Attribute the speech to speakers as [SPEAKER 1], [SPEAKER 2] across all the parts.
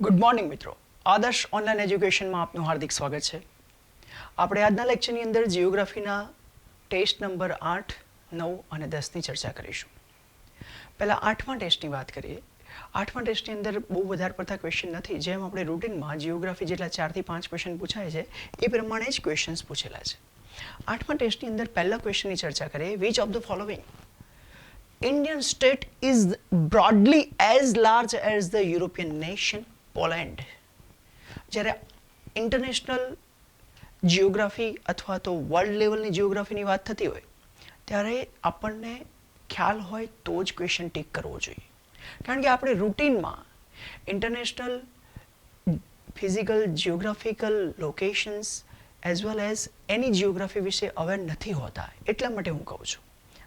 [SPEAKER 1] Good morning મિત્રો, આદર્શ online એજ્યુકેશનમાં આપનું હાર્દિક સ્વાગત છે. આપણે આજના લેક્ચરની અંદર જીઓગ્રાફીના ટેસ્ટ નંબર 8, 9 અને 10ની ચર્ચા કરીશું. પહેલાં 8મા ટેસ્ટની વાત કરીએ. 8મા ટેસ્ટની અંદર બહુ વધારે પડતા ક્વેશ્ચન નથી. જેમ આપણે રૂટિનમાં જીઓગ્રાફી જેટલા 4 થી 5 ક્વેશ્ચન પૂછાય છે એ પ્રમાણે જ ક્વેશ્ચન્સ પૂછેલા છે. 8મા ટેસ્ટની અંદર પહેલા ક્વેશ્ચનની ચર્ચા કરીએ. Which of the following Indian state is broadly as large as the European nation Poland? જ્યારે ઇન્ટરનેશનલ જિયોગ્રાફી અથવા તો વર્લ્ડ લેવલની જિયોગ્રાફીની વાત થતી હોય ત્યારે આપણને ખ્યાલ હોય તો જ ક્વેશ્ચન ટીક કરવો જોઈએ. કારણ કે આપણે રૂટીનમાં international physical geographical locations as well as એની જિયોગ્રાફી વિશે અવેર નથી હોતા. એટલા માટે હું કહું છું.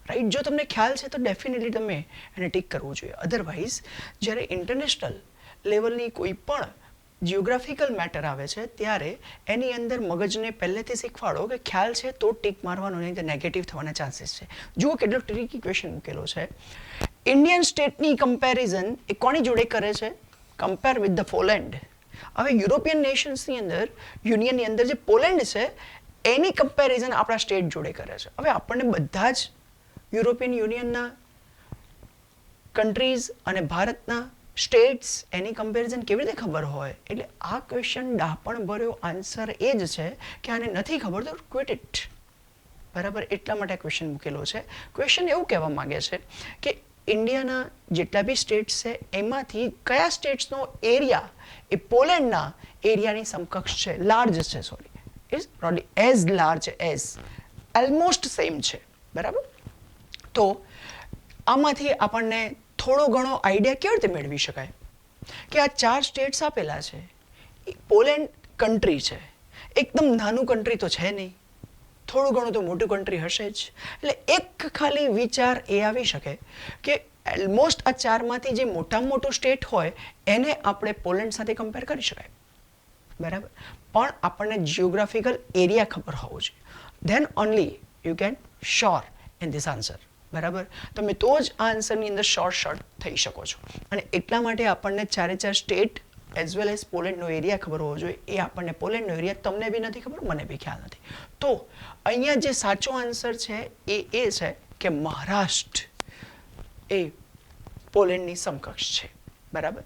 [SPEAKER 1] રાઈટ, જો તમને ખ્યાલ છે તો ડેફિનેટલી તમે એને ટીક કરવું જોઈએ. અધરવાઇઝ જ્યારે ઇન્ટરનેશનલ લેવલની કોઈ પણ જિયોગ્રાફિકલ મેટર આવે છે ત્યારે એની અંદર મગજને પહેલેથી શીખવાડો કે ખ્યાલ છે તો ટીક મારવાનો, નહીં તો નેગેટિવ થવાના ચાન્સીસ છે. જુઓ કેટલો ટ્રિકી ક્વેશ્ચન મૂકેલો છે. ઇન્ડિયન સ્ટેટની કમ્પેરિઝન એ કોની જોડે કરે છે? Compare with the Poland. હવે યુરોપિયન નેશન્સની અંદર, યુનિયનની અંદર જે પોલેન્ડ છે એની કમ્પેરિઝન આપણા સ્ટેટ જોડે કરે છે. હવે આપણને બધા જ યુરોપિયન યુનિયનના કન્ટ્રીઝ અને ભારતના સ્ટેટ્સ એની કમ્પેરિઝન કેવી રીતે ખબર હોય? એટલે આ ક્વેશ્ચન ડાપણ ભર્યો આન્સર એ જ છે કે આને નથી ખબર તો ક્વિટ ઇટ. બરાબર, એટલા માટે આ ક્વેશ્ચન મૂકેલો છે. ક્વેશ્ચન એવું કહેવા માગે છે કે ઇન્ડિયાના જેટલા બી સ્ટેટ્સ છે એમાંથી કયા સ્ટેટ્સનો એરિયા એ પોલેન્ડના એરિયાની સમકક્ષ છે, લાર્જ છે, sorry, is probably as large as, almost same છે. બરાબર, તો આમાંથી આપણને થોડો ઘણો આઈડિયા કેવી રીતે મેળવી શકાય કે આ 4 સ્ટેટ્સ આપેલા છે. પોલેન્ડ કન્ટ્રી છે, એકદમ નાનું કન્ટ્રી તો છે નહીં, થોડું ઘણું તો મોટું કન્ટ્રી હશે જ. એટલે એક ખાલી વિચાર એ આવી શકે કે ઓલમોસ્ટ આ 4માંથી જે મોટામાં મોટું સ્ટેટ હોય એને આપણે પોલેન્ડ સાથે કમ્પેર કરી શકાય. બરાબર, પણ આપણને જિયોગ્રાફિકલ એરિયા ખબર હોવો જોઈએ. Than only you can sure in this answer. બરાબર, તમે તો જ આ આન્સરની અંદર શોર્ટ થઈ શકો છો. અને એટલા માટે આપણને 4 સ્ટેટ એઝ વેલ એઝ પોલેન્ડનો એરિયા ખબર હોવો જોઈએ. એ આપણને પોલેન્ડનો એરિયા તમને બી નથી ખબર, મને બી ખ્યાલ નથી. તો અહીંયા જે સાચો આન્સર છે એ છે કે મહારાષ્ટ્ર એ પોલેન્ડની સમકક્ષ છે. બરાબર,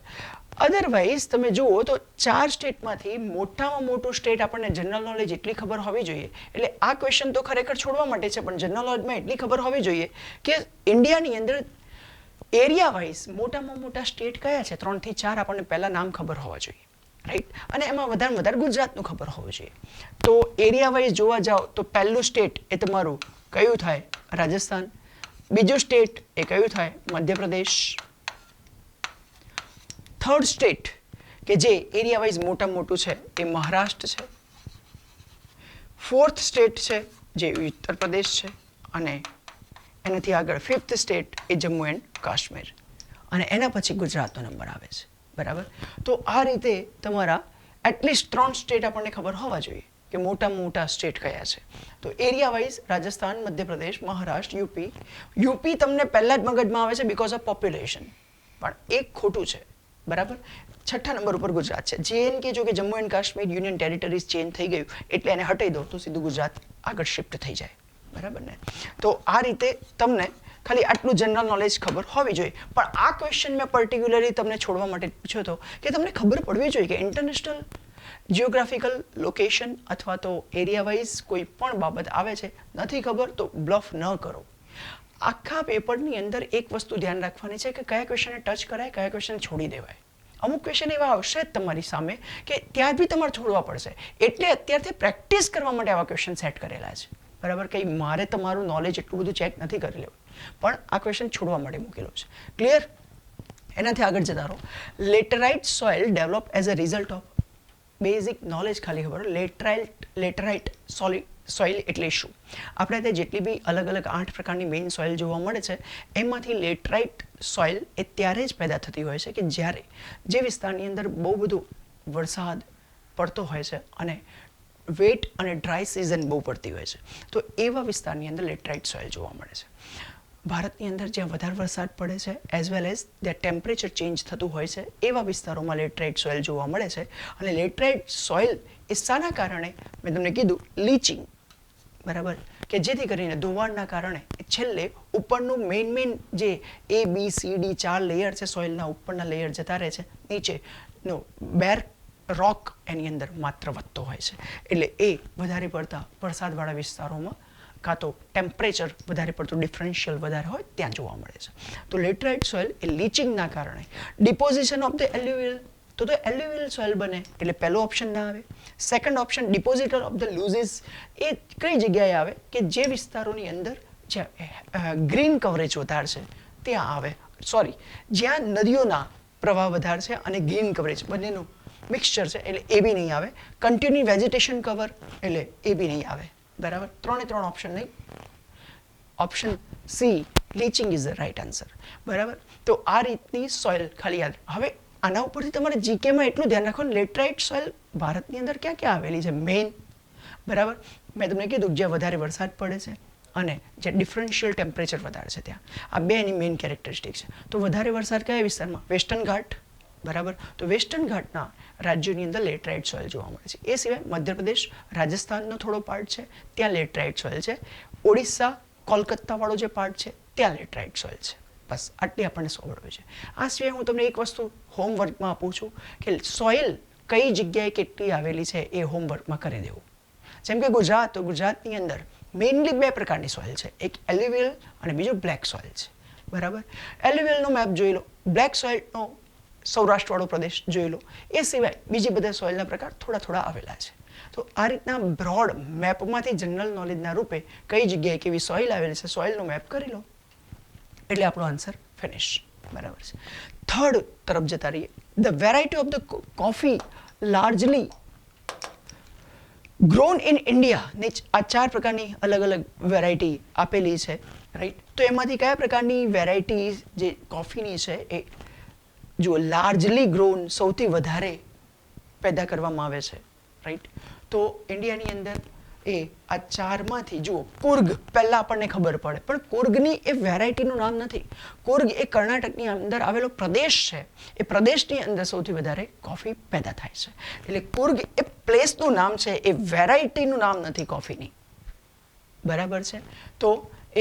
[SPEAKER 1] અધરવાઇઝ તમે જુઓ તો 4 સ્ટેટમાંથી મોટામાં મોટું સ્ટેટ આપણને જનરલ નોલેજ એટલી ખબર હોવી જોઈએ. એટલે આ ક્વેશ્ચન તો ખરેખર છોડવા માટે છે, પણ જનરલ નોલેજમાં એટલી ખબર હોવી જોઈએ કે ઇન્ડિયાની અંદર એરિયા વાઇઝ મોટામાં મોટા સ્ટેટ કયા છે. 3 થી 4 આપણને પહેલાં નામ ખબર હોવા જોઈએ. રાઈટ, અને એમાં વધારે ગુજરાતનું ખબર હોવું જોઈએ. તો એરિયા વાઇઝ જોવા જાઓ તો પહેલું સ્ટેટ એ તમારું કયું થાય? રાજસ્થાન. બીજું સ્ટેટ એ કયું થાય? મધ્યપ્રદેશ. થર્ડ સ્ટેટ કે જે એરિયા વાઇઝ મોટામાં મોટું છે એ મહારાષ્ટ્ર છે. ફોર્થ સ્ટેટ છે જે ઉત્તર પ્રદેશ છે. અને એનાથી આગળ fifth state A Jammu and Kashmir. અને એના પછી ગુજરાતનો નંબર આવે છે. બરાબર, તો આ રીતે તમારા એટલીસ્ટ 3 સ્ટેટ આપણને ખબર હોવા જોઈએ કે મોટામાં મોટા સ્ટેટ કયા છે. તો area wise Rajasthan, Madhya Pradesh, Maharashtra, UP તમને પહેલાં જ મગજમાં આવે છે બિકોઝ ઓફ પોપ્યુલેશન, પણ એક ખોટું છે. બરાબર, 6થા નંબર ઉપર ગુજરાત છે. JNK જો કે Jammu and Kashmir union territories change થઈ ગયું એટલે એને હટાવી દો તો સીધું ગુજરાત આગળ શિફ્ટ થઈ જાય. બરાબર ને? તો આ રીતે તમને ખાલી આટલું જનરલ નોલેજ ખબર હોવી જોઈએ. પણ આ ક્વેશ્ચન મેં પર્ટિક્યુલરલી તમને છોડવા માટે પૂછ્યો હતો કે તમને ખબર પડવી જોઈએ કે ઇન્ટરનેશનલ જિયોગ્રાફિકલ લોકેશન અથવા તો એરિયા વાઇઝ કોઈ પણ બાબત આવે છે, નથી ખબર તો બ્લફ ન કરો. આખા પેપરની અંદર એક વસ્તુ ધ્યાન રાખવાની છે કે કયા ક્વેશ્ચનને ટચ કરાય, કયા ક્વેશ્ચન છોડી દેવાય. અમુક ક્વેશ્ચન એવા આવશે જ તમારી સામે કે ત્યાં બી તમારે છોડવા પડશે. એટલે અત્યારથી પ્રેક્ટિસ કરવા માટે આવા ક્વેશ્ચન સેટ કરેલા છે. બરાબર, કંઈ મારે તમારું નોલેજ એટલું બધું ચેક નથી કરી લેવું, પણ આ ક્વેશ્ચન છોડવા માટે મૂકેલો છે. ક્લિયર? એનાથી આગળ જતા રહો. Laterite soil develop as a result of, basic knowledge ખાલી ખબર. લેટરાઇટ સોઇલ એટલે શું? આપણે ત્યાં જેટલી બી અલગ અલગ 8 પ્રકારની મેઇન સોઇલ જોવા મળે છે એમાંથી લેટરાઇટ સોઇલ એ ત્યારે જ પેદા થતી હોય છે કે જ્યારે જે વિસ્તારની અંદર બહુ બધું વરસાદ પડતો હોય છે અને વેટ અને ડ્રાય સિઝન બહુ પડતી હોય છે, તો એવા વિસ્તારની અંદર લેટરાઇટ સોઇલ જોવા મળે છે. ભારતની અંદર જ્યાં વધારે વરસાદ પડે છે એઝ વેલ એઝ જ્યાં ટેમ્પરેચર ચેન્જ થતું હોય છે એવા વિસ્તારોમાં લેટરાઇટ સોઇલ જોવા મળે છે. અને લેટરાઇટ સોઇલ એ શાના કારણે, મેં તમને કીધું લીચિંગ, બરાબર, કે જેથી કરીને ધોવાણના કારણે છેલ્લે ઉપરનું મેઇન જે ABCD 4 લેયર છે સોઇલના ઉપરના લેયર જતા રહે છે, નીચેનો બેર રોક એની અંદર માત્ર વધતો હોય છે. એટલે એ વધારે પડતા વરસાદવાળા વિસ્તારોમાં કાં તો ટેમ્પરેચર વધારે પડતું ડિફરન્શિયલ વધારે હોય ત્યાં જોવા મળે છે. તો લેટરાઇટ સોઇલ એ લીચિંગના કારણે ડિપોઝિશન ઓફ ધ એલ્યુવિયલ, તો એલ્યુવિયલ સોઇલ બને એટલે પહેલો ઓપ્શન ના આવે. સેકન્ડ ઓપ્શન ડિપોઝિટર ઓફ ધ લૂઝિસ, એ કઈ જગ્યાએ આવે કે જે વિસ્તારોની અંદર જ્યાં ગ્રીન કવરેજ વધારે છે ત્યાં આવે, સોરી, જ્યાં નદીઓના પ્રવાહ વધારે છે અને ગ્રીન કવરેજ બંનેનું મિક્સચર છે એટલે એ બી નહીં આવે. કન્ટિન્યુ વેજીટેશન કવર એટલે એ બી નહીં આવે, બરાબર. 3 ઓપ્શન નહીં. Option C leaching is the right answer, બરાબર. તો આ રીતની સોઇલ ખાલી યાદ. હવે આના ઉપરથી તમારે જીકેમાં એટલું ધ્યાન રાખવાનું, લેટરાઇટ સોઇલ ભારતની અંદર ક્યાં ક્યાં આવેલી છે મેઇન, બરાબર. મેં તમને કીધું જ્યાં વધારે વરસાદ પડે છે અને જે ડિફરન્શિયલ ટેમ્પરેચર વધારે છે ત્યાં, આ બે એની મેઇન કેરેક્ટરિસ્ટિક છે. તો વધારે વરસાદ કયા વિસ્તારમાં? વેસ્ટર્ન ઘાટ, બરાબર. તો વેસ્ટર્ન ઘાટના રાજ્યોની અંદર લેટરાઇટ સોઇલ જોવા મળે છે. એ સિવાય મધ્યપ્રદેશ, રાજસ્થાનનો થોડો પાર્ટ છે ત્યાં લેટરાઇટ સોઇલ છે. ઓડિશા, કોલકાતાવાળો જે પાર્ટ છે ત્યાં લેટરાઇટ સોઇલ છે. બસ આટલી આપણને ખબર હોય છે. આ સિવાય હું તમને એક વસ્તુ હોમવર્કમાં આપું છું કે સોઇલ કઈ જગ્યાએ કેટલી આવેલી છે એ હોમવર્કમાં કરી દેવું. જેમ કે ગુજરાત, તો ગુજરાતની અંદર મેઇનલી 2 પ્રકારની સોઇલ છે, એક એલ્યુવિયલ અને બીજું બ્લેક સોઇલ છે, બરાબર. એલ્યુવિયલનો મેપ જોઈ લો, બ્લેક સોઇલનો સૌરાષ્ટ્રવાળો પ્રદેશ જોઈ લો. એ સિવાય બીજી બધા સોઇલના પ્રકાર થોડા આવેલા છે. તો આ રીતના બ્રોડ મેપમાંથી જનરલ નોલેજના રૂપે કઈ જગ્યાએ કેવી સોઇલ આવેલી છે સોઇલનો મેપ કરી લો એટલે આપણો આન્સર ફિનિશ, બરાબર છે. થર્ડ તરફ જતા રહીએ. The variety of the coffee largely grown in India, આ 4 પ્રકારની અલગ અલગ વેરાયટી આપેલી છે, રાઈટ. તો એમાંથી કયા પ્રકારની વેરાયટી જે કોફીની છે એ જો લાર્જલી ગ્રોન સૌથી વધારે પેદા કરવામાં આવે છે, રાઈટ. તો ઇન્ડિયાની અંદર એ આ 4માંથી જુઓ, કુર્ગ પહેલાં આપણને ખબર પડે, પણ કુર્ગની એ વેરાયટીનું નામ નથી. કુર્ગ એ કર્ણાટકની અંદર આવેલો પ્રદેશ છે, એ પ્રદેશની અંદર સૌથી વધારે કોફી પેદા થાય છે. એટલે કુર્ગ એ પ્લેસનું નામ છે, એ વેરાયટીનું નામ નથી કોફીની, બરાબર છે. તો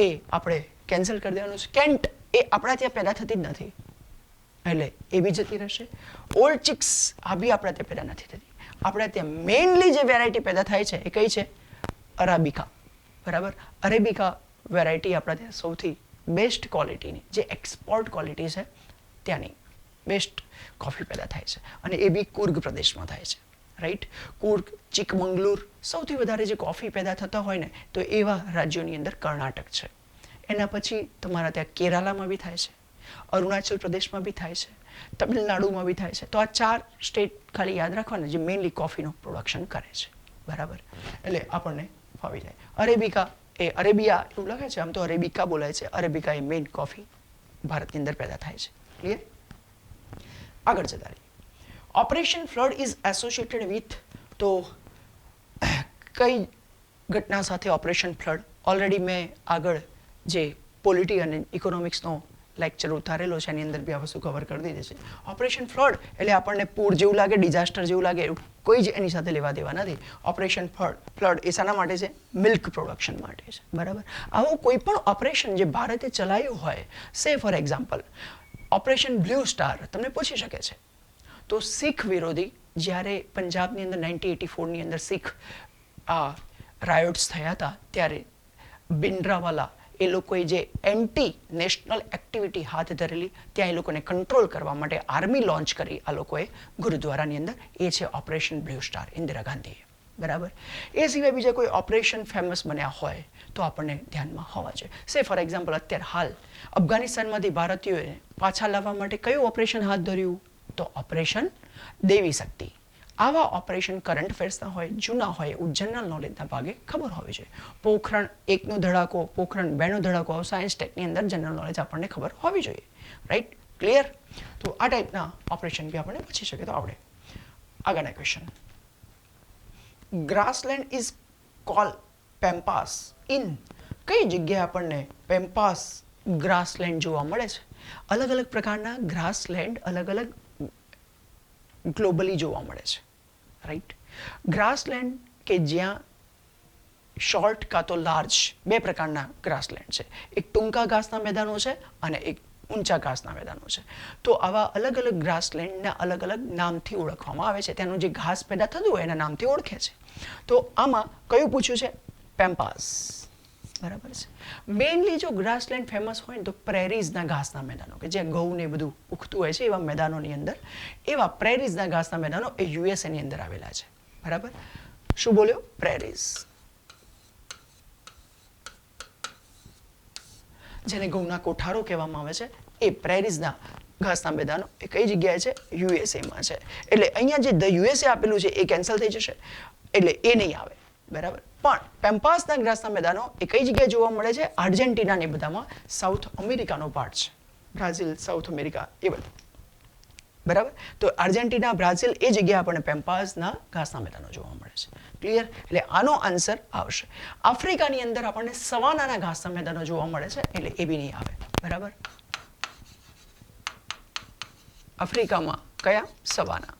[SPEAKER 1] એ આપણે કેન્સલ કરી દેવાનું છે. કેન્ટ એ આપણા ત્યાં પેદા થતી જ નથી એટલે એ બી જતી રહેશે. ઓલ્ડ ચિક્સ આ બી આપણા ત્યાં પેદા નથી થતી. આપણા ત્યાં મેઇનલી જે વેરાયટી પેદા થાય છે એ કઈ છે? અરાબિકા, બરાબર. અરેબિકા વેરાયટી આપણા ત્યાં સૌથી બેસ્ટ ક્વોલિટીની, જે એક્સપોર્ટ ક્વોલિટી છે ત્યાંની બેસ્ટ કોફી પેદા થાય છે અને એ બી કુર્ગ પ્રદેશમાં થાય છે, રાઈટ. કુર્ગ, ચિકમંગલુર સૌથી વધારે જે કોફી પેદા થતા હોય ને તો એવા રાજ્યોની અંદર કર્ણાટક છે. એના પછી તમારા ત્યાં કેરાલામાં બી થાય છે, અરુણાચલ પ્રદેશમાં બી થાય છે, તમિલનાડુમાં બી થાય છે. તો આ 4 સ્ટેટ ખાલી યાદ રાખવાના જે મેઇનલી કોફીનું પ્રોડક્શન કરે છે, બરાબર. એટલે આપણને ફાવી જાય. અરેબિકા એ અરેબિયા એવું લખે છે, આમ તો અરેબિકા બોલાય છે. અરેબિકા એ મેઇન કોફી ભારતની અંદર પેદા થાય છે, ક્લિયર. આગળ જતા રહીએ. Operation flood is associated with, તો કઈ ઘટના સાથે ઓપરેશન ફ્લડ? ઓલરેડી મેં આગળ જે પોલિટી અને ઇકોનોમિક્સનો લેક્ચર ઉતારેલો છે એની અંદર બી આ વસ્તુ કવર કરી દીધી છે. ઓપરેશન ફ્લડ એટલે આપણને પૂર જેવું લાગે, ડિઝાસ્ટર જેવું લાગે, કોઈ જ એની સાથે લેવા દેવા નથી. ઓપરેશન ફ્લડ એ શાના માટે છે? મિલ્ક પ્રોડક્શન માટે છે, બરાબર. આવું કોઈ પણ ઓપરેશન જે ભારતે ચલાવ્યું હોય, સે for example operation blue star, તમને પૂછી શકે છે. તો શીખ વિરોધી જ્યારે પંજાબની અંદર 1984ની અંદર શીખ રાયોટ્સ થયા હતા ત્યારે ભિંડરાવાલા એ લોકોએ જે એન્ટી નેશનલ એક્ટિવિટી હાથ ધરેલી, ત્યાં એ લોકોને કંટ્રોલ કરવા માટે આર્મી લોન્ચ કરી આ લોકોએ ગુરુદ્વારાની અંદર. એ છે ઓપરેશન બ્લુ સ્ટાર, ઇન્દિરા ગાંધીએ, બરાબર. એ સિવાય બીજા કોઈ ઓપરેશન ફેમસ બન્યા હોય તો આપણને ધ્યાનમાં હોવા જોઈએ. સે ફોર એક્ઝામ્પલ અત્યારે હાલ અફઘાનિસ્તાનમાંથી ભારતીયોએ પાછા લાવવા માટે કયું ઓપરેશન હાથ ધર્યું? તો ઓપરેશન દેવી શક્તિ. આવા ઓપરેશન કરંટ અફેર્સના હોય, જૂના હોય, જનરલ નોલેજના ભાગે ખબર હોવી જોઈએ. પોખરણ 1નો ધડાકો, પોખરણ 2નો ધડાકો, સાયન્સ ટેકની અંદર જનરલ નોલેજ આપણને ખબર હોવી જોઈએ, રાઈટ, ક્લિયર. તો આ ટાઈપના ઓપરેશન બી આપણને પૂછી શકે તો આવડે. આગળના question. Grassland is called Pampas in, કઈ જગ્યાએ આપણને પેમ્પાસ ગ્રાસલેન્ડ જોવા મળે છે. અલગ અલગ પ્રકારના ગ્રાસલેન્ડ અલગ અલગ ગ્લોબલી જોવા મળે છે, રાઈટ. ગ્રાસલેન્ડ કે જ્યાં શોર્ટ કાં તો લાર્જ બે પ્રકારના ગ્રાસલેન્ડ છે. એક ટૂંકા ઘાસના મેદાનો છે અને એક ઊંચા ઘાસના મેદાનો છે. તો આવા અલગ અલગ ગ્રાસલેન્ડના અલગ અલગ નામથી ઓળખવામાં આવે છે. ત્યાંનું જે ઘાસ પેદા થતું હોય એના નામથી ઓળખે છે. તો આમાં કયું પૂછ્યું છે? પેમ્પાસ, બરાબર છે. મેઇનલી જો ગ્રાસલેન્ડ ફેમસ હોય ને તો પ્રેરીઝના ઘાસના મેદાનો કે જ્યાં ઘઉં ને બધું ઉગતું હોય છે એવા મેદાનોની અંદર, એવા પ્રેરીઝના ઘાસના મેદાનો એ યુએસએની અંદર આવેલા છે, બરાબર. શું બોલ્યો? પ્રેરીઝ. જેને ઘઉંના કોઠારો કહેવામાં આવે છે એ પ્રેરીઝના ઘાસના મેદાનો એ કઈ જગ્યાએ છે? યુએસએમાં છે. એટલે અહીંયા જે ધ યુએસએ આપેલું છે એ કેન્સલ થઈ જશે, એટલે એ નહીં આવે, બરાબર. પણ પેમ્પાસના ઘાસના મેદાનો એ કઈ જગ્યાએ જોવા મળે છે? આર્જેન્ટિનાની બધામાં, સાઉથ અમેરિકાનો પાર્ટ છે, બ્રાઝિલ, સાઉથ અમેરિકા એ બધું, બરાબર. તો આર્જેન્ટિના, બ્રાઝિલ એ જગ્યાએ આપણને પેમ્પાસના ઘાસના મેદાનો જોવા મળે છે. ક્લિયર? એટલે આનો આન્સર આવશે. આફ્રિકાની અંદર આપણને સવાનાના ઘાસના મેદાનો જોવા મળે છે, એટલે એ બી નહીં આવે, બરાબર. આફ્રિકામાં કયા? સવાના,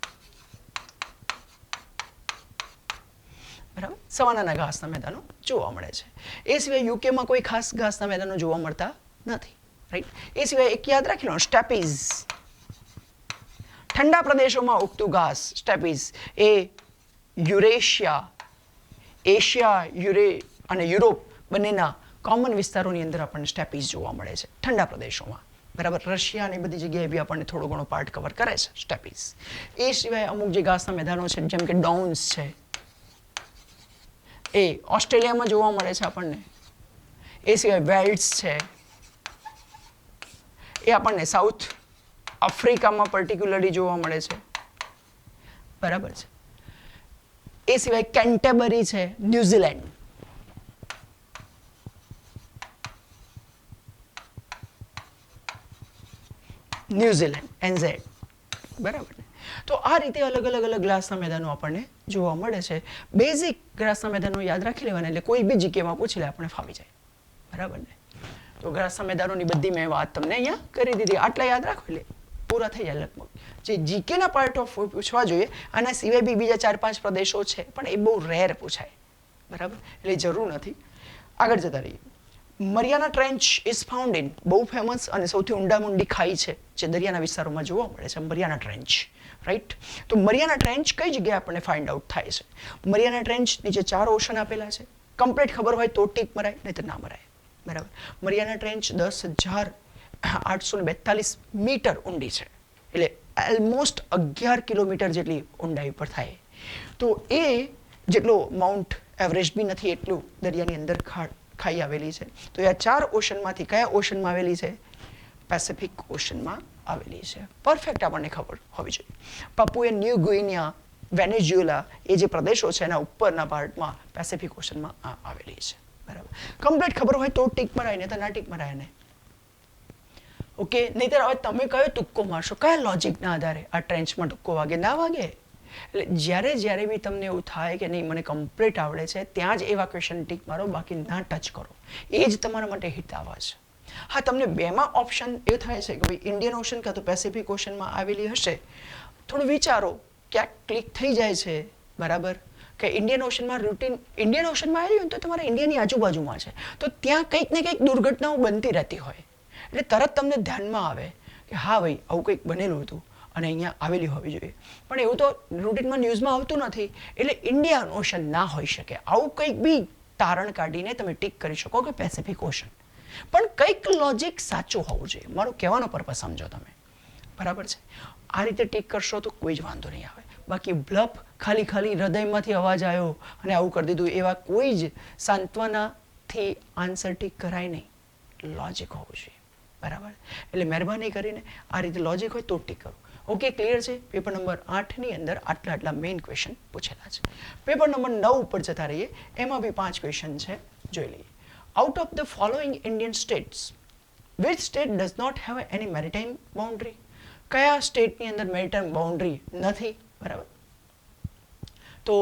[SPEAKER 1] બરાબર. સવાનાના ઘાસના મેદાનો જોવા મળે છે. એ સિવાય યુકેમાં કોઈ ખાસ ઘાસના મેદાનો જોવા મળતા નથી, રાઈટ. એ સિવાય એક યાદ રાખી લો, સ્ટેપીઝ. ઠંડા પ્રદેશોમાં ઉગતું ઘાસ સ્ટેપીઝ એ યુરેશિયા, એશિયા, અને યુરોપ બંનેના કોમન વિસ્તારોની અંદર આપણને સ્ટેપીઝ જોવા મળે છે ઠંડા પ્રદેશોમાં, બરાબર. રશિયા અને બધી જગ્યાએ બી આપણને થોડો ઘણો પાર્ટ કવર કરે છે સ્ટેપીઝ. એ સિવાય અમુક જે ઘાસના મેદાનો છે જેમ કે ડાઉન્સ છે એ ઓસ્ટ્રેલિયામાં જોવા મળે છે આપણને. એ સિવાય વેલ્ડ્સ છે એ આપણને સાઉથ આફ્રિકામાં પર્ટિક્યુલરલી જોવા મળે છે, બરાબર છે. એ સિવાય કેન્ટેબરી છે ન્યુઝીલેન્ડ, NZ, બરાબર ને. તો આ રીતે અલગ અલગ ગ્લાસના મેદાનો આપણને જોવા મળે છે. બેઝિક ગ્રાસના મેદાનો યાદ રાખી લેવાના, એટલે કોઈ બી જીકેમાં પૂછી લે આપણે ફાવી જાય, બરાબર ને. તો ગ્રાસના મેદાનોની બધી મેં વાત તમને અહીંયા કરી દીધી. આટલા યાદ રાખો એટલે પૂરા થઈ જાય લગભગ. જે જીકેના પાર્ટ ઓફ પૂછવા જોઈએ, આના સિવાય બી બીજા 4-5 પ્રદેશો છે પણ એ બહુ રેર પૂછાય, બરાબર. એટલે જરૂર નથી. આગળ જતા રહીએ. મરિયાના ટ્રેન્ચ ઇઝ ફાઉન્ડ ઇન, બહુ ફેમસ અને સૌથી ઊંડામુંડી ખાઈ છે જે દરિયાના વિસ્તારોમાં જોવા મળે છે, મરિયાના ટ્રેન્ચ, રાઈટ. તો મરિયાના ટ્રેન્ચ કઈ જગ્યાએ આપણને ફાઇન્ડ આઉટ થાય છે? મરિયાના ટ્રેન્ચ નીચે 4 ઓશન આપેલા છે. કમ્પ્લીટ ખબર હોય તો ટીક મરાય, નહીં તો ના મરાય, બરાબર. મરિયાના ટ્રેન્ચ 10,842 મીટર ઊંડી છે, એટલે ઓલમોસ્ટ 11 કિલોમીટર જેટલી ઊંડાઈ પર થાય. તો એ જેટલો માઉન્ટ એવરેસ્ટ બી નથી એટલું દરિયાની અંદર ખાઈ આવેલી છે. તો આ 4 ઓશનમાંથી કયા ઓશનમાં આવેલી છે? પેસિફિક ઓશનમાં આવેલી છે. પરફેક્ટ આપણને ખબર હોવી જોઈએ. પાપુઆ ન્યૂ ગુઇનિયા, વેનેઝુએલા એ જે પ્રદેશો છે એના ઉપરના પાર્ટમાં પેસિફિક ઓશનમાં આવેલી છે, બરાબર. કમ્પ્લીટ ખબર હોય તો ટીક મરાય, ને તો ના ટીક મરાય ને, ઓકે. નહીંતર હવે તમે કયો તુક્કો મારશો? કયા લોજિકના આધારે આ ટ્રેન્ચમાં તુક્કો વાગે? ના વાગે. એટલે જ્યારે બી તમને એવું થાય કે નહીં મને કમ્પ્લીટ આવડે છે ત્યાં જ એવા ક્વેશ્ચન ટીક મારો, બાકી ના ટચ કરો. એ જ તમારા માટે હિતાવહ છે. હા, તમને બેમાં ઓપ્શન એ થાય છે કે ભાઈ ઇન્ડિયન ઓશન કાં તો પેસિફિક ઓશનમાં આવેલી હશે, થોડું વિચારો, ક્યાંક ક્લિક થઈ જાય છે, બરાબર. કે ઇન્ડિયન ઓશનમાં ઇન્ડિયન ઓશનમાં આવી હોય તો તમારા ઇન્ડિયાની આજુબાજુમાં છે, તો ત્યાં કંઈક ને કંઈક દુર્ઘટનાઓ બનતી રહેતી હોય, એટલે તરત તમને ધ્યાનમાં આવે કે હા ભાઈ આવું કંઈક બનેલું હતું અને અહીંયા આવેલી હોવી જોઈએ. પણ એવું તો રૂટીનમાં ન્યૂઝમાં આવતું નથી, એટલે ઇન્ડિયન ઓશન ના હોઈ શકે. આવું કંઈક બી તારણ કાઢીને તમે ટીક કરી શકો કે પેસિફિક ઓશન, પણ કંઈક લોજિક સાચું હોવું જોઈએ. મારો કહેવાનો પર્પઝ સમજો તમે, બરાબર છે. આ રીતે ટીક કરશો તો કોઈ જ વાંધો નહીં આવે. બાકી બ્લફ ખાલી હૃદયમાંથી અવાજ આવ્યો અને આવું કરી દીધું, એવા કોઈ જ સાંત્વનાથી આન્સર ટીક કરાય નહીં. લોજિક હોવું જોઈએ, બરાબર. એટલે મહેરબાની કરીને આ રીતે લોજિક હોય તો ટીક કરો. ઓકે, ક્લિયર છે. પેપર નંબર 8ની અંદર આટલા મેઇન ક્વેશ્ચન પૂછેલા છે. પેપર નંબર 9 ઉપર જતા રહીએ. એમાં બી 5 ક્વેશ્ચન છે, જોઈ લઈએ. Out of the following Indian states which state does not have any maritime boundary? કયા સ્ટેટની અંદર મેરીટાઈમ બાઉન્ડ્રી નથી, બરાબર. તો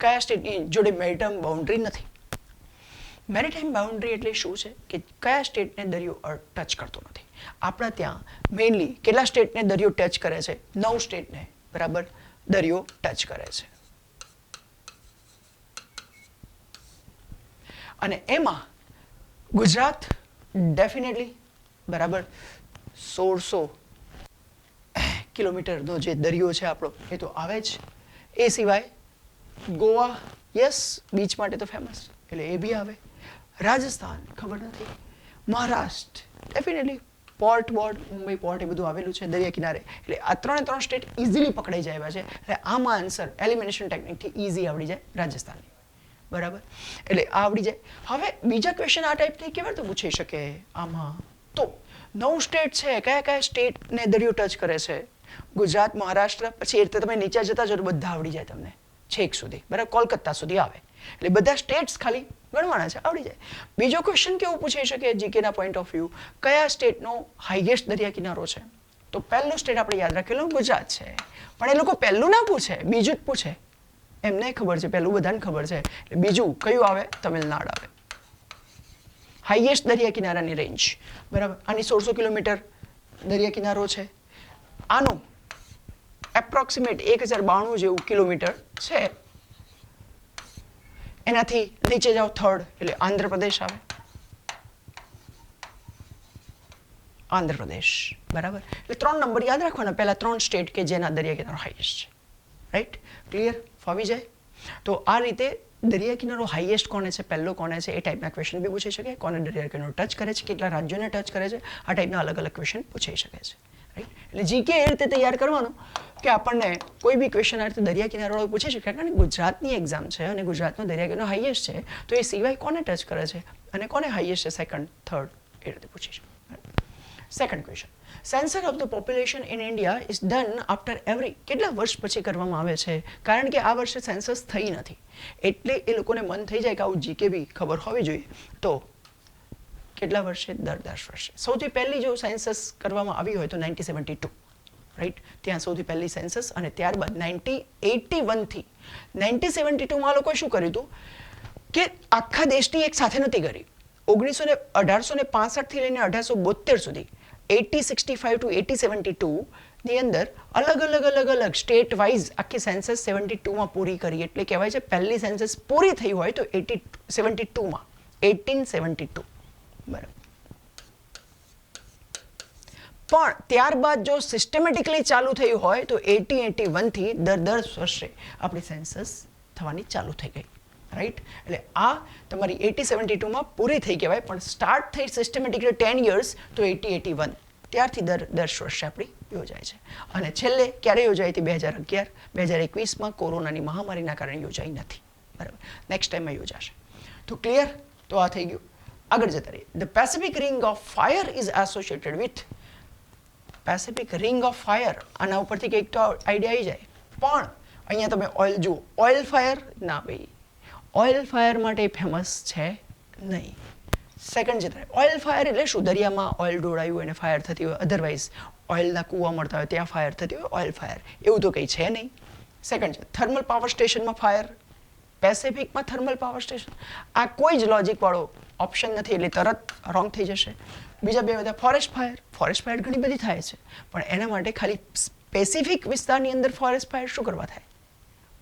[SPEAKER 1] કયા સ્ટેટની જોડે મેરીટાઈમ બાઉન્ડ્રી નથી? મેરીટાઈમ બાઉન્ડ્રી એટલે શું છે કે કયા સ્ટેટને દરિયો ટચ કરતો નથી. આપણા ત્યાં મેઇનલી કેટલા સ્ટેટને દરિયો ટચ કરે છે? 9 સ્ટેટને બરાબર દરિયો ટચ કરે છે. અને એમાં ગુજરાત ડેફિનેટલી બરાબર 1600 કિલોમીટરનો જે દરિયો છે આપણો એ તો આવે જ. એ સિવાય ગોવા યસ બીચ માટે તો ફેમસ એટલે એ બી આવે. રાજસ્થાન ખબર નથી. Maharashtra definitely port Mumbai port એ બધું આવેલું છે દરિયા કિનારે. એટલે આ 3 સ્ટેટ ઇઝીલી પકડાઈ જાય એવા છે. એટલે આમાં આન્સર એલિમિનેશન ટેકનિકથી ઇઝી આવડી જાય રાજસ્થાનની. બરાબર એટલે આ આવડી જાય. હવે બીજા ક્વેશ્ચન આ ટાઈપથી કેવી રીતે પૂછી શકે આમાં? તો 9 સ્ટેટ છે. કયા કયા સ્ટેટને દરિયો ટચ કરે છે? ગુજરાત, મહારાષ્ટ્ર, પછી એ રીતે તમે નીચે જતા જો બધા આવડી જાય તમને છેક સુધી બરાબર કોલકાતા સુધી આવે. એટલે બધા સ્ટેટ્સ ખાલી ગણવાના છે આવડી જાય. બીજો ક્વેશ્ચન કેવું પૂછી શકે જીકેના પોઈન્ટ ઓફ વ્યૂ? કયા સ્ટેટનો હાઈએસ્ટ દરિયા કિનારો છે? તો પહેલું સ્ટેટ આપણે યાદ રાખેલું ગુજરાત છે. પણ એ લોકો પહેલું ના પૂછે બીજું જ પૂછે. એમને ખબર છે પહેલું બધાને ખબર છે. એટલે બીજું કયું આવે? તમિલનાડુ આવે. હાઈએસ્ટ દરિયા કિનારાની રેન્જ બરાબર. આની 1600 કિલોમીટર દરિયા કિનારો છે. આનું એપ્રોક્સિમેટ 1092 જેવું કિલોમીટર છે. એનાથી નીચે જાઓ થર્ડ એટલે આંધ્રપ્રદેશ આવે. આંધ્રપ્રદેશ બરાબર. એટલે 3 નંબર યાદ રાખવાના પહેલા 3 સ્ટેટ કે જેના દરિયા કિનારો હાઈએસ્ટ છે. રાઈટ ક્લિયર ફાવી જાય. તો આ રીતે દરિયા કિનારો હાઈએસ્ટ કોને છે, પહેલો કોને છે, એ ટાઈપના ક્વેશ્ચન બી પૂછી શકે. કોને દરિયા કિનારો ટચ કરે છે, કેટલા રાજ્યોને ટચ કરે છે, આ ટાઈપના અલગ અલગ ક્વેશ્ચન પૂછી શકે છે. રાઈટ એટલે જીકે એ રીતે તૈયાર કરવાનું કે આપણને કોઈ બી ક્વેશ્ચન આ રીતે દરિયા કિનારો પૂછી શકે. કારણ કે ગુજરાતની એક્ઝામ છે અને ગુજરાતનો દરિયા કિનારો હાઈએસ્ટ છે તો એ સિવાય કોને ટચ કરે છે અને કોને હાઈએસ્ટ છે સેકન્ડ થર્ડ એ રીતે પૂછી શકે. Second question, sensor of the population in India is done after every કેટલા વર્ષ પછી કરવામાં આવે છે? કારણ કે આ વર્ષે સેન્સસ થઈ નથી એટલે એ લોકોને મન થઈ જાય કે આવું જીકે બી ખબર હોવી જોઈએ. તો કેટલા વર્ષે? દર 10 વર્ષે. સૌથી પહેલી જો સેન્સસ કરવામાં આવી હોય તો 1972 રાઈટ ત્યાં સૌથી પહેલી સેન્સસ. અને ત્યારબાદ 1981થી 1972માં આ લોકોએ શું કર્યું હતું કે આખા દેશની એક સાથે નથી કરી. 1865થી લઈને 1872 સુધી 1865 to 1872 ની અંદર અલગ અલગ સ્ટેટ વાઇઝ આખી સેન્સસ 72માં પૂરી કરી. એટલે કહેવાય છે પહેલી સેન્સસ પૂરી થઈ હોય તો 1872 બરાબર. પણ ત્યારબાદ જો સિસ્ટમેટિકલી ચાલુ થયું હોય તો 1881થી દર 10 વર્ષે આપણી સેન્સસ થવાની ચાલુ થઈ ગઈ. રાઈટ એટલે આ તમારી 1872માં પૂરી થઈ કહેવાય પણ સ્ટાર્ટ થઈ સિસ્ટમેટિકલી 10 years તો 1881 ત્યારથી દર 10 વર્ષે આપણી યોજાય છે. અને છેલ્લે ક્યારે યોજાઈ હતી? 2011 2021માં કોરોનાની મહામારીના કારણે યોજાઈ નથી. બરાબર નેક્સ્ટ ટાઈમમાં યોજાશે. તો ક્લિયર? તો આ થઈ ગયું. આગળ જતા રહીએ. The Pacific ring of fire is associated with Pacific ring of fire. આના ઉપરથી કંઈક તો આઈડિયા આવી જાય. પણ અહીંયા તમે ઓઇલ જુઓ. ઓઇલ ફાયર ના ભાઈ, ઓઇલ ફાયર માટે ફેમસ છે નહીં. સેકન્ડ છે ઓઇલ ફાયર એટલે શું? દરિયામાં ઓઇલ ઢોળાયું અને ફાયર થતી હોય. અધરવાઇઝ ઓઇલના કૂવા મળતા હોય ત્યાં ફાયર થતી હોય ઓઇલ ફાયર. એવું તો કંઈ છે નહીં. સેકન્ડ છે થર્મલ પાવર સ્ટેશનમાં ફાયર. પેસિફિકમાં થર્મલ પાવર સ્ટેશન. આ કોઈ જ લોજિકવાળો ઓપ્શન નથી એટલે તરત રોંગ થઈ જશે. બીજા બે બધા ફોરેસ્ટ ફાયર. ફોરેસ્ટ ફાયર ઘણી બધી થાય છે પણ એના માટે ખાલી સ્પેસિફિક વિસ્તારની અંદર ફોરેસ્ટ ફાયર શું કરવા થાય?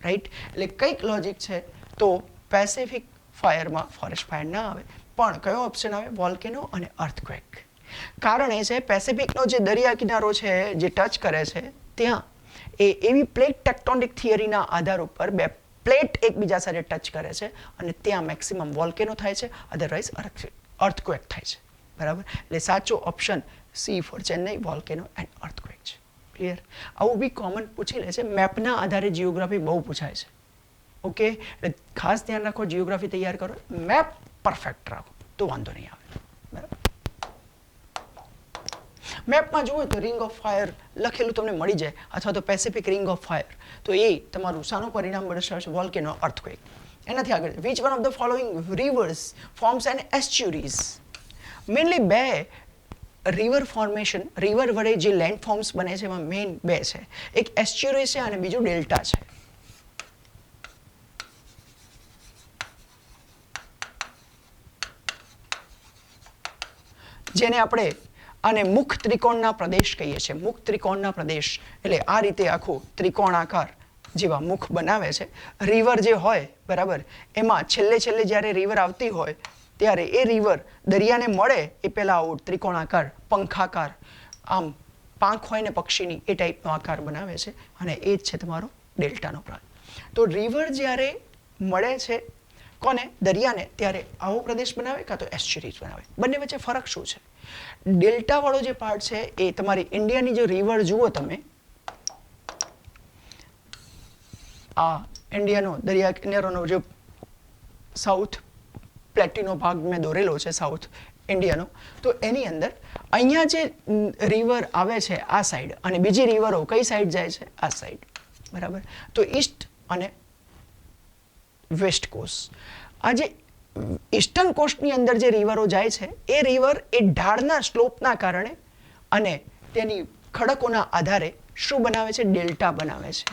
[SPEAKER 1] રાઈટ એટલે કંઈક લોજિક છે. તો પેસિફિક ફાયરમાં ફોરેસ્ટ ફાયર ના આવે પણ કયો ઓપ્શન આવે? વોલ્કેનો અને અર્થક્વેક. કારણ એ છે પેસિફિકનો જે દરિયા કિનારો છે જે ટચ કરે છે ત્યાં એ એવી પ્લેટ ટેક્ટોનિક થિયરીના આધાર ઉપર બે પ્લેટ એકબીજા સાથે ટચ કરે છે અને ત્યાં મેક્સિમમ વોલ્કેનો થાય છે. અધરવાઇઝ અર્થક્વેક થાય છે. બરાબર એટલે સાચો option C for Chennai, volcano and earthquake છે. ક્લિયર? આવું બી કોમન પૂછી લે છે. મેપના આધારે જિયોગ્રાફી બહુ પૂછાય છે. ઓકે એટલે ખાસ ધ્યાન રાખો. જિયોગ્રાફી તૈયાર કરો, મેપ પરફેક્ટ રાખો તો વાંધો નહીં આવે. બરાબર મેપમાં જુઓ તો રિંગ ઓફ ફાયર લખેલું તમને મળી જાય અથવા તો પેસિફિક રિંગ ઓફ ફાયર તો એ તમારું સાનું પરિણામ દર્શાવશે વોલ્કેનો અર્થક્વેક. એનાથી આગળ which one of the following rivers forms an estuaries? Mainly બે રિવર ફોર્મેશન, રિવર વડે જે લેન્ડ ફોર્મ્સ બને છે એમાં મેઇન બે છે. એક એસ્ચ્યુરી છે અને બીજું ડેલ્ટા છે. જેને આપણે આને મુખ ત્રિકોણના પ્રદેશ કહીએ છીએ. મુખ ત્રિકોણના પ્રદેશ એટલે આ રીતે આખું ત્રિકોણાકાર જેવા મુખ બનાવે છે. રિવર જે હોય બરાબર, એમાં છેલ્લે છેલ્લે જ્યારે રિવર આવતી હોય ત્યારે એ રિવર દરિયાને મળે એ પહેલાં આવું ત્રિકોણાકાર પંખાકાર આમ પાંખ હોય ને પક્ષીની એ ટાઈપનો આકાર બનાવે છે અને એ જ છે તમારો ડેલ્ટાનો પ્રાંત. તો રિવર જ્યારે મળે છે કોને, દરિયાને, ત્યારે આવો પ્રદેશ બનાવે કાં તો એસ્ચ્યુરીઝ બનાવે. બંને વચ્ચે ફરક શું છે? ડેલ્ટાવાળો જે પાર્ટ છે એ તમારી ઇન્ડિયાની જો રિવર જુઓ તમે, આ ઇન્ડિયાનો દરિયા કિનારાનો જે સાઉથ પ્લેટિનો ભાગ મેં દોરેલો છે સાઉથ ઇન્ડિયાનો, તો એની અંદર અહીંયા જે રિવર આવે છે આ સાઈડ અને બીજી રિવરો કઈ સાઈડ જાય છે, આ સાઈડ બરાબર. તો ઈસ્ટ અને વેસ્ટ કોસ્ટ, આ જે ઈસ્ટર્ન કોસ્ટની અંદર જે રિવરો જાય છે એ રિવર એ ઢાળના સ્લોપના કારણે અને તેની ખડકોના આધારે શું બનાવે છે, ડેલ્ટા બનાવે છે.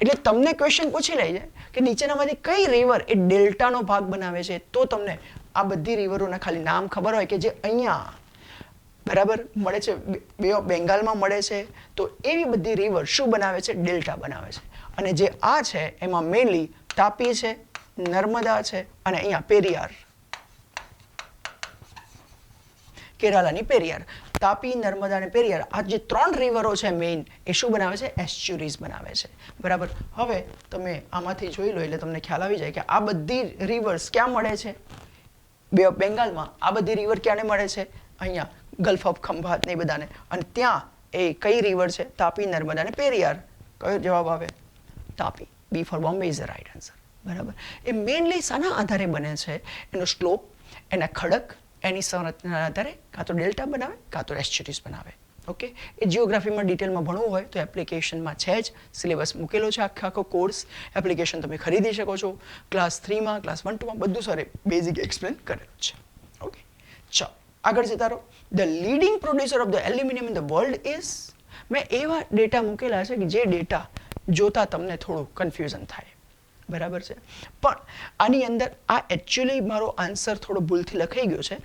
[SPEAKER 1] એટલે તમને ક્વેશ્ચન પૂછી લે છે કે નીચેનામાંથી કઈ રિવર એ ડેલ્ટાનો ભાગ બનાવે છે, તો તમને આ બધી રિવરોના ખાલી નામ ખબર હોય કે જે અહીંયા બરાબર મળે છે, બે ઓફ બેંગાલમાં મળે છે, તો એવી બધી રિવર શું બનાવે છે, ડેલ્ટા બનાવે છે. અને જે આ છે એમાં મેઇનલી તાપી છે, નર્મદા છે અને અહીંયા પેરિયાર, કેરાલાની પેરિયાર. તાપી, નર્મદા અને પેરિયાર, આ જે 3 રિવરો છે મેઇન, એ શું બનાવે છે, એસ્ચ્યુરીઝ બનાવે છે બરાબર. હવે તમે આમાંથી જોઈ લો એટલે તમને ખ્યાલ આવી જાય કે આ બધી રિવર્સ ક્યાં મળે છે, બે ઓફ બેંગાલમાં. આ બધી રિવર ક્યાંને મળે છે, અહીંયા ગલ્ફ ઓફ ખંભાત ને બધાને. અને ત્યાં એ કઈ રિવર છે, તાપી, નર્મદા અને પેરિયાર. કયો જવાબ આવે, Tapi. B for Bombay is the right answer બરાબર. એ મેઇનલી શાના આધારે બને છે, એનો સ્લોપ, એના ખડક, એની સંરચનાના આધારે કાં તો ડેલ્ટા બનાવે કાં તો એસ્ચ્યુરીઝ બનાવે. ઓકે, એ જિયોગ્રાફીમાં ડિટેલમાં ભણવું હોય તો એપ્લિકેશનમાં છે જ, સિલેબસ મૂકેલો છે આખો કોર્સ. એપ્લિકેશન તમે ખરીદી શકો છો. ક્લાસ 3માં, ક્લાસ 1, 2માં બધું સરે બેઝિક એક્સપ્લેન કરેલું છે. ઓકે, ચાલો આગળ જતા રહો. The leading producer of the aluminium in the world is, મેં એવા ડેટા મૂકેલા છે કે જે ડેટા જોતા તમને થોડું કન્ફ્યુઝન થાય બરાબર છે. પણ આની અંદર આ એકચ્યુઅલી મારો આન્સર થોડો ભૂલથી લખાઈ ગયો છે.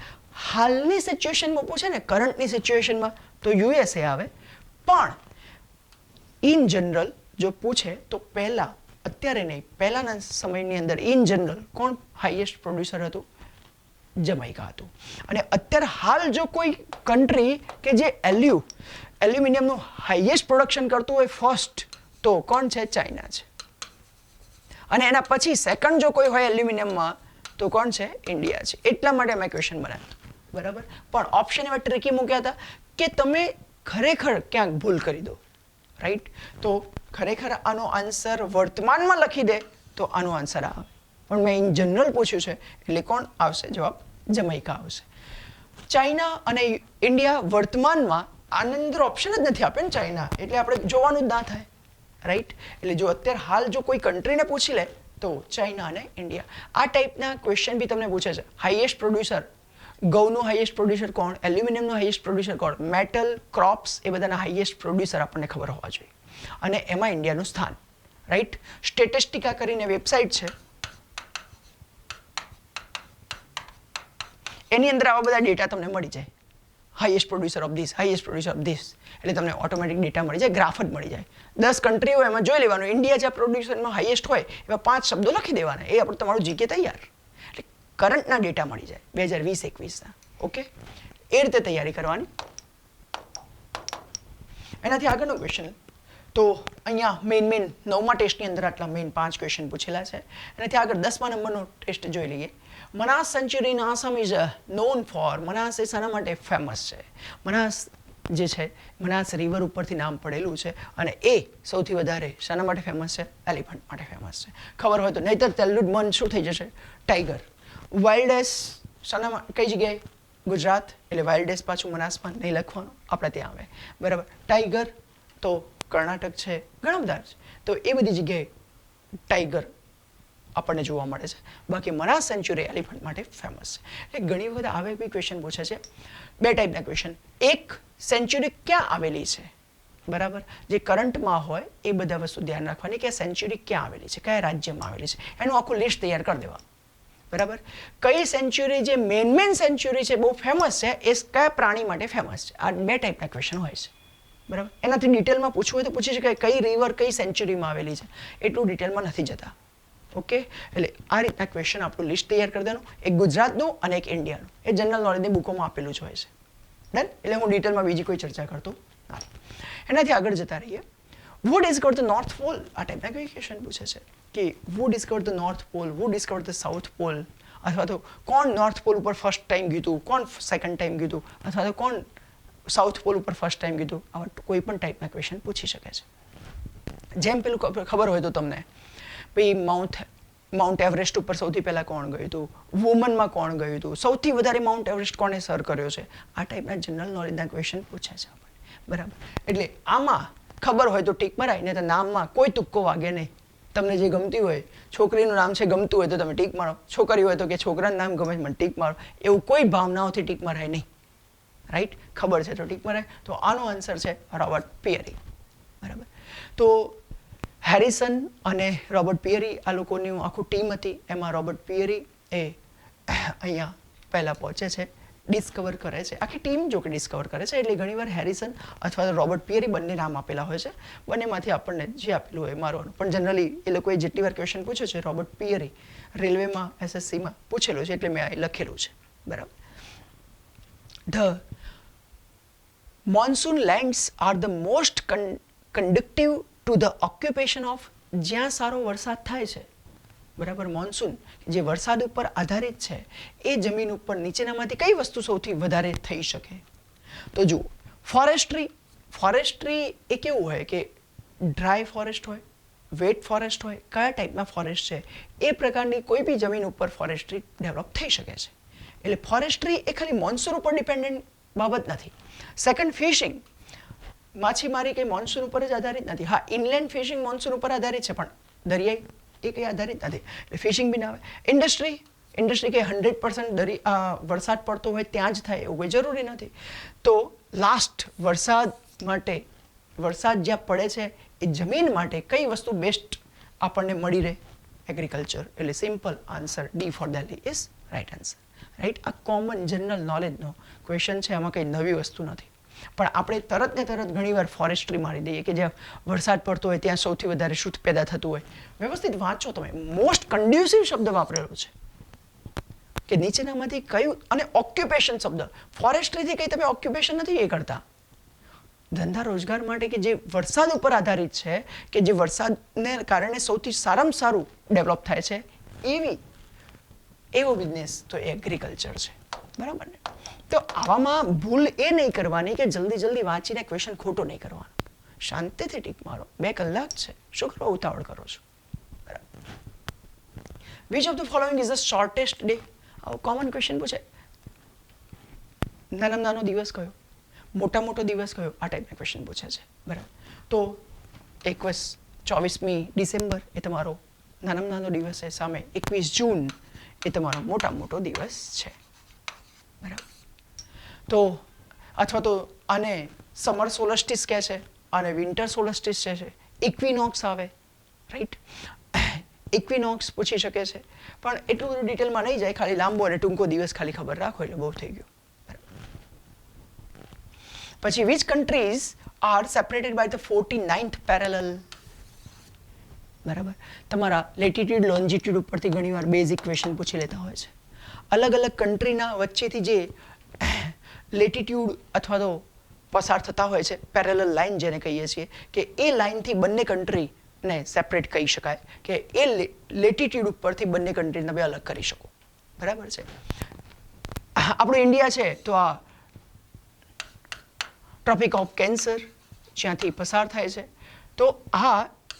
[SPEAKER 1] હાલની સિચ્યુએશનમાં પૂછે ને, કરંટની સિચ્યુએશનમાં તો યુએસએ આવે, પણ ઇન જનરલ જો પૂછે તો પહેલાં, અત્યારે નહીં, પહેલાંના સમયની અંદર ઇન જનરલ કોણ હાઈએસ્ટ પ્રોડ્યુસર હતું, જમૈકા હતું. અને અત્યારે હાલ જો કોઈ કન્ટ્રી કે જે એલ્યુમિનિયમનું હાઈએસ્ટ પ્રોડક્શન કરતું હોય ફર્સ્ટ, તો કોણ છે, ચાઇના છે. અને એના પછી સેકન્ડ જો કોઈ હોય એલ્યુમિનિયમમાં તો કોણ છે, ઇન્ડિયા છે. એટલા માટે મેં ક્વેશ્ચન બનાવ્યો બરાબર. પણ ઓપ્શન એવા ટ્રિકી મૂક્યા હતા કે તમે ખરેખર ક્યાંક ભૂલ કરી દો, રાઈટ. તો ખરેખર આનો આન્સર વર્તમાનમાં લખી દે તો આનો આન્સર આવે, પણ મેં ઇન જનરલ પૂછ્યું છે એટલે કોણ આવશે, જવાબ જમૈકા આવશે. ચાઇના અને ઇન્ડિયા વર્તમાનમાં આની અંદર ઓપ્શન જ નથી આપ્યો ને ચાઇના, એટલે આપણે જોવાનું જ ના થાય, રાઈટ. એટલે જો અત્યારે હાલ જો કોઈ કન્ટ્રીને પૂછી લે તો ચાઇના અને ઇન્ડિયા. આ ટાઈપના ક્વેશ્ચન બી તમને પૂછે છે. હાઈએસ્ટ પ્રોડ્યુસર, ઘઉંનું હાઈએસ્ટ પ્રોડ્યુસર કોણ, એલ્યુમિનિયમનું હાઈએસ્ટ પ્રોડ્યુસર કોણ, મેટલ, ક્રોપ્સ, એ બધાના હાઈએસ્ટ પ્રોડ્યુસર આપણને ખબર હોવા જોઈએ. અને એમાં ઇન્ડિયાનું સ્થાન, રાઈટ. સ્ટેટિસ્ટિકા કરીને વેબસાઇટ છે, એની અંદર આવા બધા ડેટા તમને મળી જાય. Highest producer of this, highest producer of this, એટલે તમને ઓટોમેટિક ડેટા મળી જાય, ગ્રાફ જ મળી જાય. 10 કન્ટ્રી હોય એમાં જોઈ લેવાનું, ઇન્ડિયા જ્યાં પ્રોડ્યુસરમાં હાઈએસ્ટ હોય એવા 5 શબ્દો લખી દેવાના, એ આપણે તમારું જીકે તૈયાર. એટલે કરંટના ડેટા મળી જાય 2020-21ના. ઓકે, એ રીતે તૈયારી કરવાની. એનાથી આગળનો ક્વેશ્ચન, તો અહીંયા મેઇન 9મા ટેસ્ટની અંદર આટલા મેઇન 5 ક્વેશ્ચન પૂછેલા છે. એનાથી આગળ 10મા નંબરનો ટેસ્ટ જોઈ લઈએ. Manas sanctuary in Assam is known for, Manas એ શાના માટે ફેમસ છે, મનાસ જે છે મનાસ રિવર ઉપરથી નામ પડેલું છે, અને એ સૌથી વધારે શાના માટે ફેમસ છે, એલિફન્ટ માટે ફેમસ છે. ખબર હોય તો, નહીતર તેલનું મન શું થઈ જશે, ટાઈગર. વાઇલ્ડેસ શાના કઈ જગ્યાએ, ગુજરાત, એટલે વાઇલ્ડેસ પાછું મનાસમાં નહીં લખવાનું, આપણે ત્યાં આવે બરાબર. ટાઈગર તો કર્ણાટક છે, ઘણા બધા છે, તો એ બધી જગ્યાએ ટાઈગર આપણને જોવા મળે છે. બાકી મનાસ સેન્ચુરી એલિફન્ટ માટે ફેમસ છે. એટલે ઘણી વખત આવે બી ક્વેશ્ચન પૂછે છે. 2 ટાઈપના ક્વેશ્ચન, એક સેન્ચુરી ક્યાં આવેલી છે બરાબર, જે કરંટમાં હોય એ બધા વસ્તુ ધ્યાન રાખવાની કે સેન્ચુરી ક્યાં આવેલી છે, કયા રાજ્યમાં આવેલી છે, એનું આખું લિસ્ટ તૈયાર કરી દેવાનું બરાબર. કઈ સેન્ચ્યુરી જે મેન સેન્ચ્યુરી છે, બહુ ફેમસ છે, એ કયા પ્રાણી માટે ફેમસ છે? આ 2 ટાઈપના ક્વેશ્ચન હોય છે. બરાબર. એનાથી ડિટેલમાં પૂછવું હોય તો પૂછી શકાય કઈ રિવર કઈ સેન્ચ્યુરીમાં આવેલી છે, એટલું ડિટેલમાં નથી જતા. ઓકે, એટલે આ રીતના ક્વેશ્ચન આપણું લિસ્ટ તૈયાર કરી દેવાનું, એક ગુજરાતનું અને એક ઇન્ડિયાનું. એ જનરલ નોલેજની બુકોમાં આપેલું જ હોય છે. ડન. એટલે હું ડિટેલમાં બીજી કોઈ ચર્ચા કરતો નથી. એનાથી આગળ જતા રહીએ. Who discovered the north pole? આ ટાઈપના કોઈ ક્વેશ્ચન પૂછે છે કે who discovered the north pole, who discovered the south pole, અથવા તો કોણ નોર્થ પોલ ઉપર ફર્સ્ટ ટાઈમ ગયું હતું, કોણ સેકન્ડ ટાઈમ ગયું હતું, અથવા તો કોણ સાઉથ પોલ ઉપર ફર્સ્ટ ટાઈમ ગયું હતું. આવા કોઈ પણ ટાઈપના ક્વેશ્ચન પૂછી શકે છે. જેમ પેલું ખબર હોય તો તમને ભાઈ માઉન્ટ એવરેસ્ટ ઉપર સૌથી પહેલાં કોણ ગયું હતું, વુમનમાં કોણ ગયું હતું, સૌથી વધારે માઉન્ટ એવરેસ્ટ કોણે સર કર્યો છે, આ ટાઈપના જનરલ નોલેજના ક્વેશ્ચન પૂછે છે આપણને. બરાબર. એટલે આમાં ખબર હોય તો ટીક મરાય, નહીં તો નામમાં કોઈ તુક્કો વાગે નહીં. તમને જે ગમતી હોય, છોકરીનું નામ છે ગમતું હોય તો તમે ટીક મારો, છોકરી હોય તો કે છોકરાનું નામ ગમે મને ટીક મારો, એવું કોઈ ભાવનાઓથી ટીક મરાય નહીં. રાઈટ. ખબર છે તો ટીક મરાય. તો આનો આન્સર છે રોબર્ટ પિયરી. બરાબર. તો હેરિસન અને રોબર્ટ પિયરી આ લોકોની આખું ટીમ હતી. એમાં રોબર્ટ પિયરી એ અહીંયા પહેલાં પહોંચે છે, ડિસ્કવર કરે છે. આખી ટીમ જો કે ડિસ્કવર કરે છે, એટલે ઘણીવાર હેરિસન અથવા રોબર્ટ પિયરી બંને નામ આપેલા હોય છે. બંનેમાંથી આપણને જે આપેલું હોય મારવાનું. પણ જનરલી એ લોકોએ જેટલી વાર ક્વેશ્ચન પૂછ્યો છે રોબર્ટ પિયરી રેલવેમાં SSCમાં પૂછેલું છે, એટલે મેં અહીં લખેલું છે. બરાબર. The monsoon lands are the most conductive to the occupation of, જ્યાં સારો વરસાદ થાય છે. બરાબર. મોન્સૂન જે વરસાદ ઉપર આધારિત છે, એ જમીન ઉપર નીચેનામાંથી કઈ વસ્તુ સૌથી વધારે થઈ શકે? તો જુઓ, ફોરેસ્ટ્રી એ કેવું હોય કે ડ્રાય ફોરેસ્ટ હોય, વેટ ફોરેસ્ટ હોય, કયા ટાઈપના ફોરેસ્ટ છે એ પ્રકારની કોઈ બી જમીન ઉપર ફોરેસ્ટ્રી ડેવલપ થઈ શકે છે. એટલે ફોરેસ્ટ્રી એ ખાલી મોન્સૂન ઉપર ડિપેન્ડન્ટ બાબત નથી. સેકન્ડ, ફિશિંગ, માછીમારી કંઈ મોન્સૂન ઉપર જ આધારિત નથી. હા, ઇનલેન્ડ ફિશિંગ મોન્સૂન ઉપર આધારિત છે, પણ દરિયાઈ એ કંઈ આધારિત નથી, એટલે ફિશિંગ બી ના આવે. ઇન્ડસ્ટ્રી કંઈ 100% વરસાદ પડતો હોય ત્યાં જ થાય એવું કોઈ જરૂરી નથી. તો લાસ્ટ વરસાદ જ્યાં પડે છે એ જમીન માટે કઈ વસ્તુ બેસ્ટ આપણને મળી રહે? એગ્રીકલ્ચર. એટલે simple answer D for Delhi is right answer. Right. આ કોમન જનરલ નોલેજનો ક્વેશ્ચન છે, આમાં કંઈ નવી વસ્તુ નથી. પણ આપણે તરત ને તરત ઘણીવાર ફોરેસ્ટ્રી મારી દઈએ કે જ્યાં વરસાદ પડતો હોય ત્યાં સૌથી વધારે શુદ્ધ પેદા થતું હોય. વ્યવસ્થિત વાંચો તમે. મોસ્ટ કન્ડ્યુસિવ શબ્દ વાપરેલો છે કે નીચેનામાંથી કયું, અને ઓક્યુપેશન શબ્દ, ફોરેસ્ટ્રીથી કંઈ તમે ઓક્યુપેશન નથી એ કરતા. ધંધા રોજગાર માટે કે જે વરસાદ ઉપર આધારિત છે, કે જે વરસાદને કારણે સૌથી સારામાં સારું ડેવલપ થાય છે, એવો બિઝનેસ તો એગ્રીકલ્ચર છે. બરાબર ને? તો આવામાં ભૂલ એ નહીં કરવાની કે જલ્દી વાંચીને ક્વેશ્ચન ખોટો નહીં કરવાનો. શાંતિથી ટીક મારો. 2 કલાક છે, શું કરવા ઉતાવળ કરો છો? Which of the following is the shortest day? આવો કોમન ક્વેશ્ચન પૂછે. નાનો દિવસ કયો, મોટો દિવસ કયો, આ ટાઈપના ક્વેશ્ચન પૂછે છે. બરાબર. તો 24મી ડિસેમ્બર એ તમારો નાનો દિવસ છે, સામે 21 જૂન એ તમારો મોટો દિવસ છે. બરાબર. તો અથવા તો આને સમર સોલસ્ટિસ કહે છે, અને વિન્ટર સોલસ્ટિસ કહે છે. ઇક્વિનોક્સ આવે, રાઈટ. ઇક્વિનોક્સ પૂછી શકે છે, પણ એટલું બધું ડિટેલમાં નહીં જાય, ખાલી લાંબો અને ટૂંકો દિવસ ખાલી ખબર રાખો એટલે બહુ થઈ ગયું. પછી which countries are separated by the 49th parallel? બરાબર. તમારા લેટિટ્યુડ લોન્જિટ્યુડ ઉપરથી ઘણીવાર બેઝિક ક્વેશ્ચન પૂછી લેતા હોય છે. અલગ કન્ટ્રીના વચ્ચેથી જે લેટિટ્યુડ અથવા તો પસાર થતા હોય છે, પેરેલલ લાઇન જેને કહીએ છીએ, કે એ લાઇનથી બંને કન્ટ્રીને સેપરેટ કહી શકાય, કે એ લેટિટ્યુડ ઉપરથી બંને કન્ટ્રીને તમે અલગ કરી શકો. બરાબર છે. આપણું ઇન્ડિયા છે તો આ ટ્રોપિક ઓફ કેન્સર જ્યાંથી પસાર થાય છે, તો આ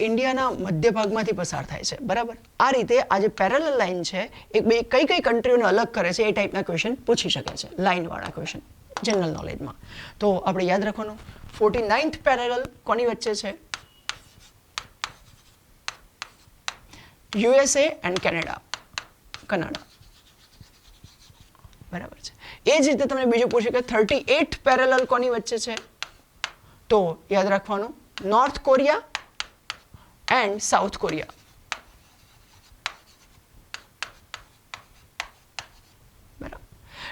[SPEAKER 1] ઇન્ડિયાના મધ્ય ભાગમાંથી પસાર થાય છે. બરાબર. આ રીતે આ જે પેરેલલ લાઇન છે એ કઈ કન્ટ્રીઓને અલગ કરે છે એ ટાઈપના ક્વેશ્ચન પૂછી શકે છે, લાઇનવાળા ક્વેશ્ચન જનરલ નોલેજમાં. તો આપણે યાદ રાખવાનું, 49th પેરેલલ કોની વચ્ચે છે? USA and Canada. બરાબર છે. એ જ રીતે તમને બીજું પૂછે કે 38th પેરેલલ કોની વચ્ચે છે? તો યાદ રાખવાનું, north Korea and south Korea.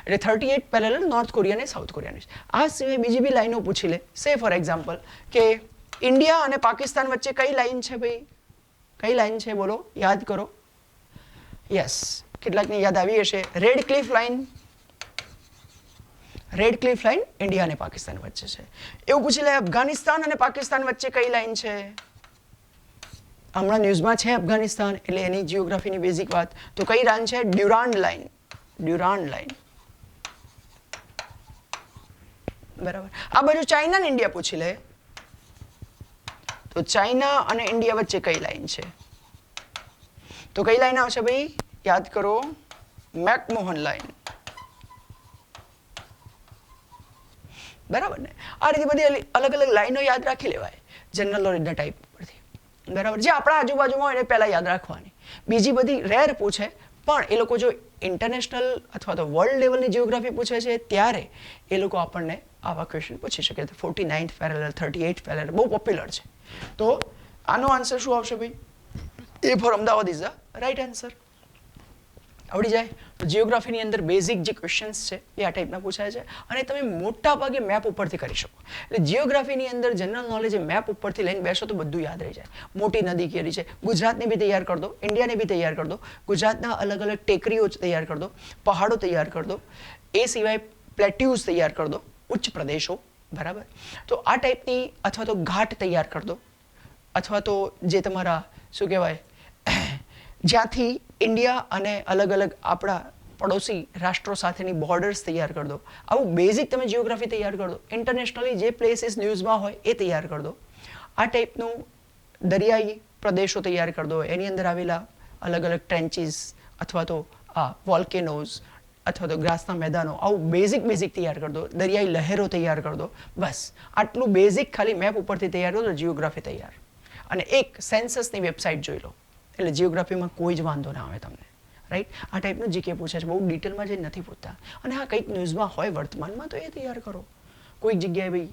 [SPEAKER 1] એટલે 38 પેરેલલ નોર્થ કોરિયા અને સાઉથ કોરિયાની છે. આ સિવાય બીજી બી લાઈનો પૂછી લે. સે ફોર એક્ઝામ્પલ કે ઇન્ડિયા અને પાકિસ્તાન વચ્ચે કઈ લાઈન છે ભાઈ? કઈ લાઈન છે બોલો, યાદ કરો. યસ, કેટલાકને યાદ આવી હશે. Red cliff line. Red cliff line India અને પાકિસ્તાન વચ્ચે છે. એવું પૂછી લે અફઘાનિસ્તાન અને પાકિસ્તાન વચ્ચે કઈ લાઈન છે? હમણાં ન્યૂઝમાં છે અફઘાનિસ્તાન, એટલે એની જિયોગ્રાફીની બેઝિક વાત. તો કઈ લાઈન છે? ડ્યુરાન્ડ લાઈન. ડ્યુરાન્ડ લાઈન. બરાબર. આ બાજુ ચાઇના અને ઇન્ડિયા પૂછી લે તો ચાઇના અને ઇન્ડિયા વચ્ચે કઈ લાઈન છે? તો કઈ લાઈન આવશે ભાઈ? યાદ કરો, મેકમોહન લાઈન. બરાબર ને? આ રીતે બધી અલગ અલગ લાઈનો યાદ રાખી લેવાય જનરલ નોલેજના ટાઈપ પરથી. બરાબર, જે આપણા આજુબાજુમાં હોય એને પહેલા યાદ રાખવાની. બીજી બધી રેર પૂછે, પણ એ લોકો જો ઇન્ટરનેશનલ અથવા તો વર્લ્ડ લેવલની જિયોગ્રાફી પૂછે છે ત્યારે એ લોકો આપણને આવા ક્વેશ્ચન પૂછી શકે. 49th પેરેલલ, 38th પેરેલલ બહુ પોપ્યુલર છે. તો આનો આન્સર શું આવશે ભાઈ? A for Ahmedabad is the right answer. આવડી જાય તો જિયોગ્રાફીની અંદર બેઝિક જે ક્વેશ્ચન્સ છે એ આ ટાઈપના પૂછાય છે અને તમે મોટા ભાગે મેપ ઉપરથી કરી શકો. એટલે જિયોગ્રાફીની અંદર જનરલ નોલેજ મેપ ઉપરથી લઈને બેસો તો બધું યાદ રહી જાય. મોટી નદી કેરી છે, ગુજરાતની બી તૈયાર કરી દો, ઇન્ડિયાની બી તૈયાર કરી દો, ગુજરાતના અલગ અલગ ટેકરીઓ તૈયાર કરી દો, પહાડો તૈયાર કરી દો, એ સિવાય પ્લેટ્યુઝ તૈયાર કરી દો, ઉચ્ચ પ્રદેશો. બરાબર, તો આ ટાઈપની અથવા તો ઘાટ તૈયાર કરી દો, અથવા તો જે તમારા શું કહેવાય જ્યાંથી ઇન્ડિયા અને અલગ અલગ આપણા પડોશી રાષ્ટ્રો સાથેની બોર્ડર્સ તૈયાર કરી દો. આવું બેઝિક તમે જિયોગ્રાફી તૈયાર કરી દો. ઇન્ટરનેશનલી જે પ્લેસીસ ન્યૂઝમાં હોય એ તૈયાર કરી દો. આ ટાઈપનું દરિયાઈ પ્રદેશો તૈયાર કરી દો, એની અંદર આવેલા અલગ અલગ ટ્રેન્ચીસ અથવા તો વોલ્કેનોઝ અથવા તો ગ્રાસના મેદાનો, આવું બેઝિક તૈયાર કરી દો. દરિયાઈ લહેરો તૈયાર કરી દો. બસ આટલું બેઝિક ખાલી મેપ ઉપરથી તૈયાર કરો તો જિયોગ્રાફી તૈયાર. અને એક સેન્સસની વેબસાઇટ જોઈ લો એટલે જિયોગ્રાફીમાં કોઈ જ વાંધો ના આવે તમને. રાઈટ, આ ટાઈપનું જીકે પૂછે છે, બહુ ડિટેલમાં જઈને નથી પૂછતા. અને હા કંઈક ન્યૂઝમાં હોય વર્તમાનમાં તો એ તૈયાર કરો. કોઈક જગ્યાએ ભાઈ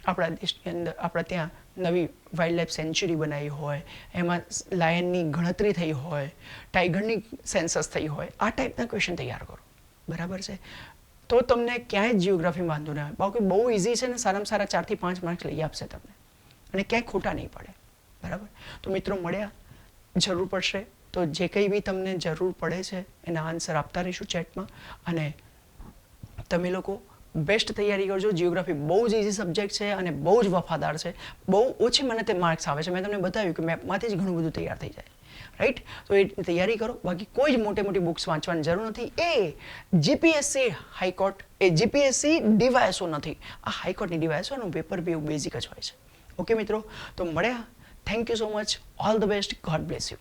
[SPEAKER 1] આપણા દેશની અંદર આપણા ત્યાં નવી વાઇલ્ડ લાઈફ સેન્ચ્યુરી બનાવી હોય, એમાં લાયનની ગણતરી થઈ હોય, ટાઈગરની સેન્સસ થઈ હોય, આ ટાઈપના ક્વેશ્ચન તૈયાર કરો. બરાબર છે, તો તમને ક્યાંય જ જિયોગ્રાફી વાંધો ના આવે. બાકી બહુ ઇઝી છે ને સારામાં સારા 4 થી 5 માર્ક્સ લઈ આપશે તમને અને ક્યાંય ખોટા નહીં પડે. બરાબર, તો મિત્રો મળ્યા, જરૂર પડશે તો જે કંઈ બી તમને જરૂર પડે છે એના આન્સર આપતા રહીશું ચેટમાં. અને તમે લોકો બેસ્ટ તૈયારી કરજો. જિયોગ્રાફી બહુ જ ઇઝી સબ્જેક્ટ છે અને બહુ જ વફાદાર છે. બહુ ઓછી મને તે માર્ક્સ આવે છે. મેં તમને બતાવ્યું કે મેપમાંથી જ ઘણું બધું તૈયાર થઈ જાય. રાઈટ, તો એ તૈયારી કરો. બાકી કોઈ જ મોટી બુક્સ વાંચવાની જરૂર નથી. એ જીપીએસસી હાઈકોર્ટ, એ જીપીએસસી ડીવાયએસઓ નથી. આ હાઈકોર્ટની ડીવાયએસઓનું પેપર બી એવું બેઝિક જ હોય છે. ઓકે મિત્રો, તો મળ્યા. Thank you so much. All the best. God bless you.